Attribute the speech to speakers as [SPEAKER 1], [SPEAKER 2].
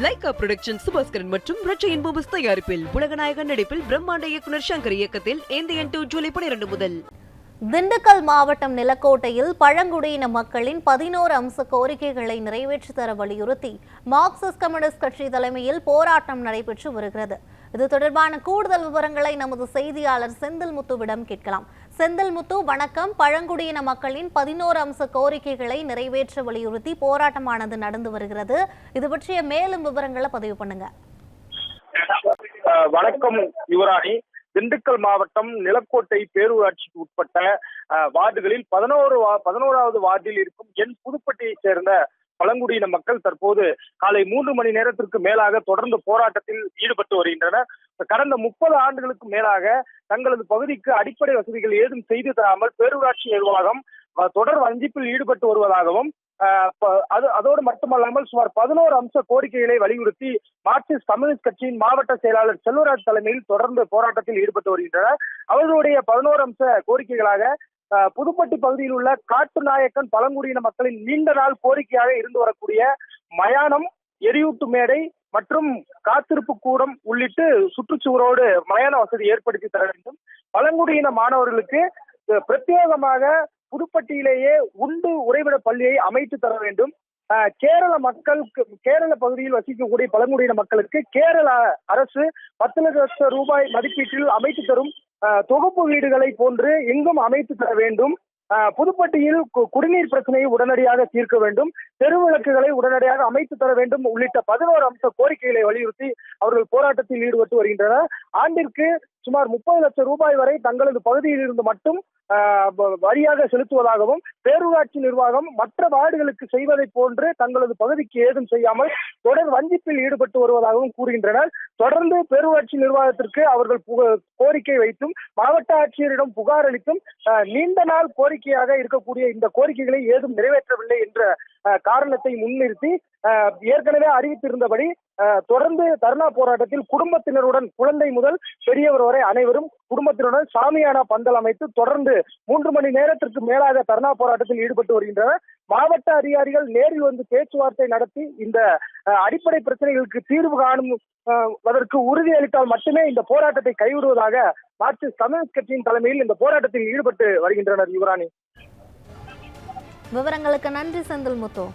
[SPEAKER 1] Lyca production Subaskaran மற்றும் ரட்சையின் பூபஸ் தயாரிப்பில் உலகநாயகன் நடிப்பில் பிரம்மாண்ட இயக்குனர் சங்கர் இயக்கத்தில் ஏந்தியன் 2 ஜூலை 12 முதல்.
[SPEAKER 2] திண்டுக்கல் மாவட்டம் நிலக்கோட்டையில் பழங்குடியின மக்களின் 11 அம்ச கோரிக்கைகளை நிறைவேற்றி தர வலியுறுத்தி மார்க்சிஸ்ட் கம்யூனிஸ்ட் கட்சி தலைமையில் போராட்டம் நடைபெற்று வருகிறது. இது தொடர்பான கூடுதல் விவரங்களை நமது செய்தியாளர் செந்தில்முத்துவிடம் கேட்கலாம். செந்தில்முத்து, வணக்கம். பழங்குடியின மக்களின் 11 அம்ச கோரிக்கைகளை நிறைவேற்ற வலியுறுத்தி போராட்டமானது நடந்து வருகிறது. இது பற்றிய மேலும் விவரங்களை பதிவு பண்ணுங்க.
[SPEAKER 3] வணக்கம் யுவராணி. திண்டுக்கல் மாவட்டம் நிலக்கோட்டை பேரூராட்சிக்கு உட்பட்ட வார்டுகளில் 11வது வார்டில் இருக்கும் என் புதுப்பட்டியை சேர்ந்த பழங்குடியின மக்கள் தற்போது காலை 3 மணி நேரத்திற்கு மேலாக தொடர்ந்து போராட்டத்தில் ஈடுபட்டு வருகின்றனர். கடந்த 30 ஆண்டுகளுக்கு மேலாக தங்களது பகுதிக்கு அடிப்படை வசதிகள் ஏதும் செய்து தராமல் பேரூராட்சி நிர்வாகம் தொடர் வஞ்சிப்பில் ஈடுபட்டு வருவதாகவும் அதோடு மட்டுமல்லாமல் சுமார் 11 அம்ச கோரிக்கைகளை வலியுறுத்தி மார்க்சிஸ்ட் கம்யூனிஸ்ட் கட்சியின் மாவட்ட செயலாளர் செல்வராஜ் தலைமையில் தொடர்ந்து போராட்டத்தில் ஈடுபட்டு வருகின்றனர். அவர்களுடைய 11 அம்ச கோரிக்கைகளாக புதுப்பட்டி பகுதியில் உள்ள காட்டுநாயக்கன் பழங்குடியின மக்களின் நீண்ட நாள் கோரிக்கையாக இருந்து வரக்கூடிய மயானம், எரியூட்டு மேடை மற்றும் காத்திருப்பு கூடம் உள்ளிட்டு சுற்றுச்சுவரோடு மயான வசதி ஏற்படுத்தி தர வேண்டும். பழங்குடியின மாணவர்களுக்கு பிரத்யேகமாக புதுப்பட்டியிலேயே உண்டு உறைவிட பள்ளியை அமைத்து தர வேண்டும். கேரள பகுதியில் வசிக்கக்கூடிய பழங்குடியின மக்களுக்கு கேரள அரசு 10 லட்சம் ரூபாய் மதிப்பீட்டில் அமைத்து தரும் தொகுப்பு வீடுகளை போன்று எங்கும் அமைத்து தர வேண்டும். புதுப்பட்டியில் குடிநீர் பிரச்சனையை உடனடியாக தீர்க்க வேண்டும். தெருவிளக்குகளை உடனடியாக அமைத்து தர வேண்டும் உள்ளிட்ட 11 அம்ச கோரிக்கைகளை வலியுறுத்தி அவர்கள் போராட்டத்தில் ஈடுபட்டு வருகின்றனர். ஆண்டிற்கு சுமார் 30 லட்சம் ரூபாய் வரை தங்களது பகுதியில் இருந்து மட்டும் வரியாக செலுத்துவதாகவும், பேரூராட்சி நிர்வாகம் மற்ற வார்டுகளுக்கு செய்வதை போன்று தங்களது பகுதிக்கு ஏதும் செய்யாமல் தொடர் வஞ்சிப்பில் ஈடுபட்டு வருவதாகவும் கூறுகின்றனர். தொடர்ந்து பேரூராட்சி நிர்வாகத்திற்கு அவர்கள் கோரிக்கை வைத்தும் மாவட்ட ஆட்சியரிடம் புகார் அளித்தும் நீண்ட நாள் கோரிக்கையாக இருக்கக்கூடிய இந்த கோரிக்கைகளை ஏதும் நிறைவேற்றவில்லை என்ற காரணத்தை முன்னிறுத்தி ஏற்கனவே அறிவித்திருந்தபடி தொடர்ந்து தர்ணா போராட்டத்தில் குடும்பத்தினருடன் குழந்தை முதல் பெரியவர் வரை அனைவரும் குடும்பத்தினருடன் சாமியானா பந்தல் அமைத்து தொடர்ந்து 3 மணி நேரத்திற்கு மேலாக தர்ணா போராட்டத்தில் ஈடுபட்டு வருகின்றனர். மாவட்ட அதிகாரிகள் நேரில் வந்து பேச்சுவார்த்தை நடத்தி இந்த அடிப்படை பிரச்சனைகளுக்கு தீர்வு காணுவதற்கு உறுதியளித்தால் மட்டுமே இந்த போராட்டத்தை கைவிடுவதாக மார்க்சிஸ்ட் கம்யூனிஸ்ட் கட்சியின் தலைமையில் இந்த போராட்டத்தில் ஈடுபட்டு வருகின்றனர். யுவராணி,
[SPEAKER 2] விவரங்களுக்கு நன்றி செந்தில்முத்து.